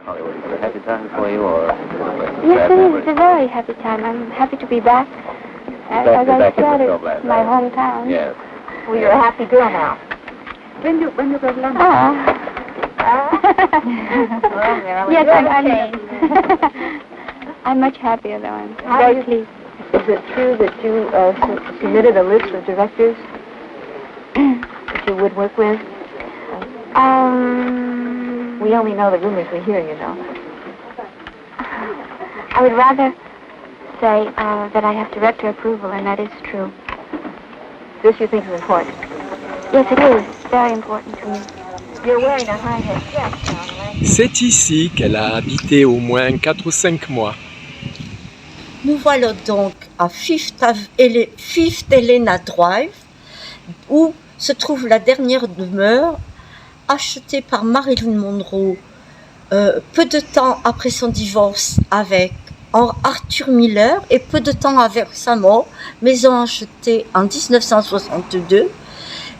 Hollywood, is it a happy time for you or Yes, it is. It's a very happy time. I'm happy to be back. As I said, it's my hometown. Yes. Well, you're a happy girl now. When you go to London? Well, Marilyn, Yes, I'm I'm much happier though. I'm How very do you- pleased. Is it true that you submitted a list of directors that you would work with? We only know the rumors we hear, you know. I would rather say that I have director approval, and that is true. This you think is important? Yes, it is. It's very important to me. You're wearing a high-head dress, Marilyn. C'est ici qu'elle a habité au moins 4 ou 5 mois. Nous voilà donc à Fifth Helena Drive, où se trouve la dernière demeure achetée par Marilyn Monroe peu de temps après son divorce avec Arthur Miller et peu de temps avec sa mort, maison achetée en 1962.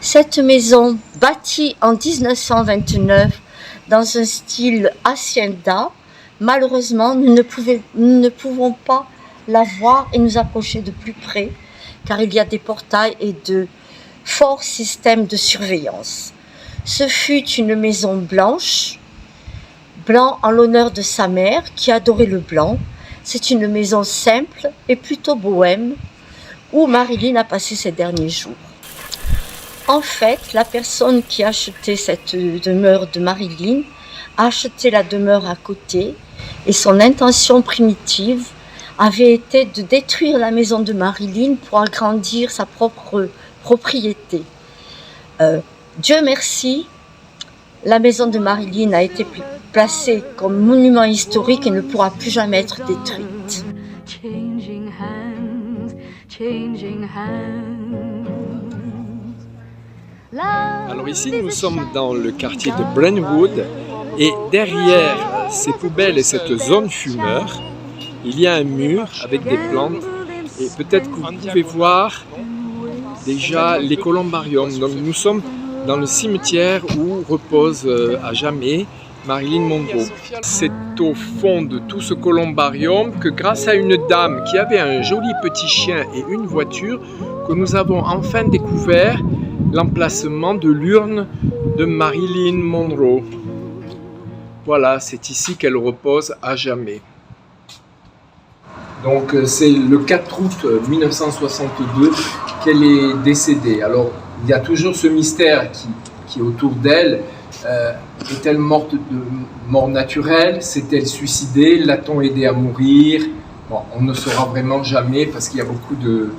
Cette maison, bâtie en 1929 dans un style hacienda, malheureusement, nous ne pouvons pas la voir et nous approcher de plus près, car il y a des portails et de forts systèmes de surveillance. Ce fut une maison blanche, blanc en l'honneur de sa mère qui adorait le blanc. C'est une maison simple et plutôt bohème où Marilyn a passé ses derniers jours. En fait, la personne qui a acheté cette demeure de Marilyn a acheté la demeure à côté et son intention primitive avait été de détruire la maison de Marilyn pour agrandir sa propre propriété. Dieu merci, la maison de Marilyn a été placée comme monument historique et ne pourra plus jamais être détruite. Changing hands, changing hands. Alors ici, nous sommes dans le quartier de Brentwood et derrière ces poubelles et cette zone fumeur, il y a un mur avec des plantes et peut-être que vous pouvez voir déjà les columbariums. Donc nous sommes dans le cimetière où repose à jamais Marilyn Monroe. C'est au fond de tout ce columbarium que grâce à une dame qui avait un joli petit chien et une voiture que nous avons enfin découvert l'emplacement de l'urne de Marilyn Monroe. Voilà, c'est ici qu'elle repose à jamais. Donc c'est le 4 août 1962 qu'elle est décédée. Alors il y a toujours ce mystère qui est autour d'elle. Est-elle morte de mort naturelle? S'est-elle suicidée? L'a-t-on aidée à mourir? Bon, on ne saura vraiment jamais parce qu'il y a beaucoup de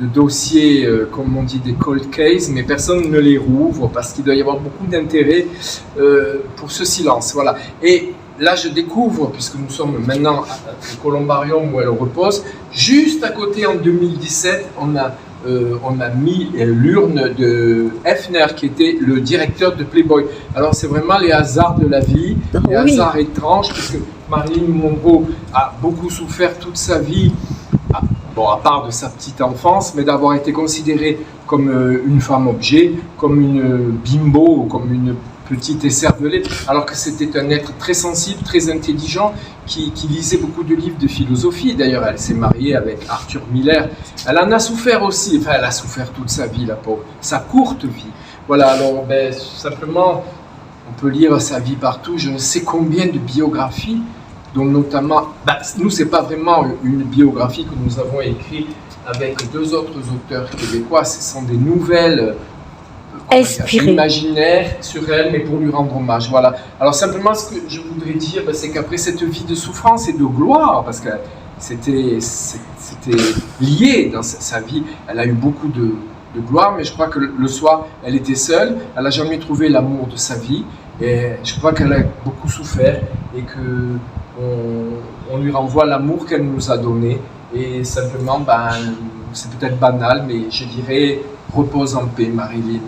dossiers, comme on dit, des cold cases, mais personne ne les rouvre parce qu'il doit y avoir beaucoup d'intérêt pour ce silence. Voilà. Et là, je découvre, puisque nous sommes maintenant au columbarium où elle repose, juste à côté en 2017, on a mis l'urne de Hefner, qui était le directeur de Playboy. Alors, c'est vraiment les hasards de la vie, les hasards étranges, puisque Marilyn Monroe a beaucoup souffert toute sa vie, à part de sa petite enfance, mais d'avoir été considérée comme une femme objet, comme une bimbo, comme une petite écervelée, alors que c'était un être très sensible, très intelligent, qui lisait beaucoup de livres de philosophie. D'ailleurs, elle s'est mariée avec Arthur Miller. Elle en a souffert aussi, enfin, elle a souffert toute sa vie, la pauvre, sa courte vie. Voilà, alors, simplement, on peut lire sa vie partout, je ne sais combien de biographies, dont notamment, nous, c'est pas vraiment une biographie que nous avons écrite avec deux autres auteurs québécois, ce sont des nouvelles imaginaires sur elle, mais pour lui rendre hommage. Voilà. Alors simplement, ce que je voudrais dire, c'est qu'après cette vie de souffrance et de gloire, parce que c'était lié dans sa vie, elle a eu beaucoup de gloire, mais je crois que le soir, elle était seule, elle n'a jamais trouvé l'amour de sa vie, et je crois qu'elle a beaucoup souffert, et qu'on lui renvoie l'amour qu'elle nous a donné, et simplement, c'est peut-être banal, mais je dirais, repose en paix, Marilyn.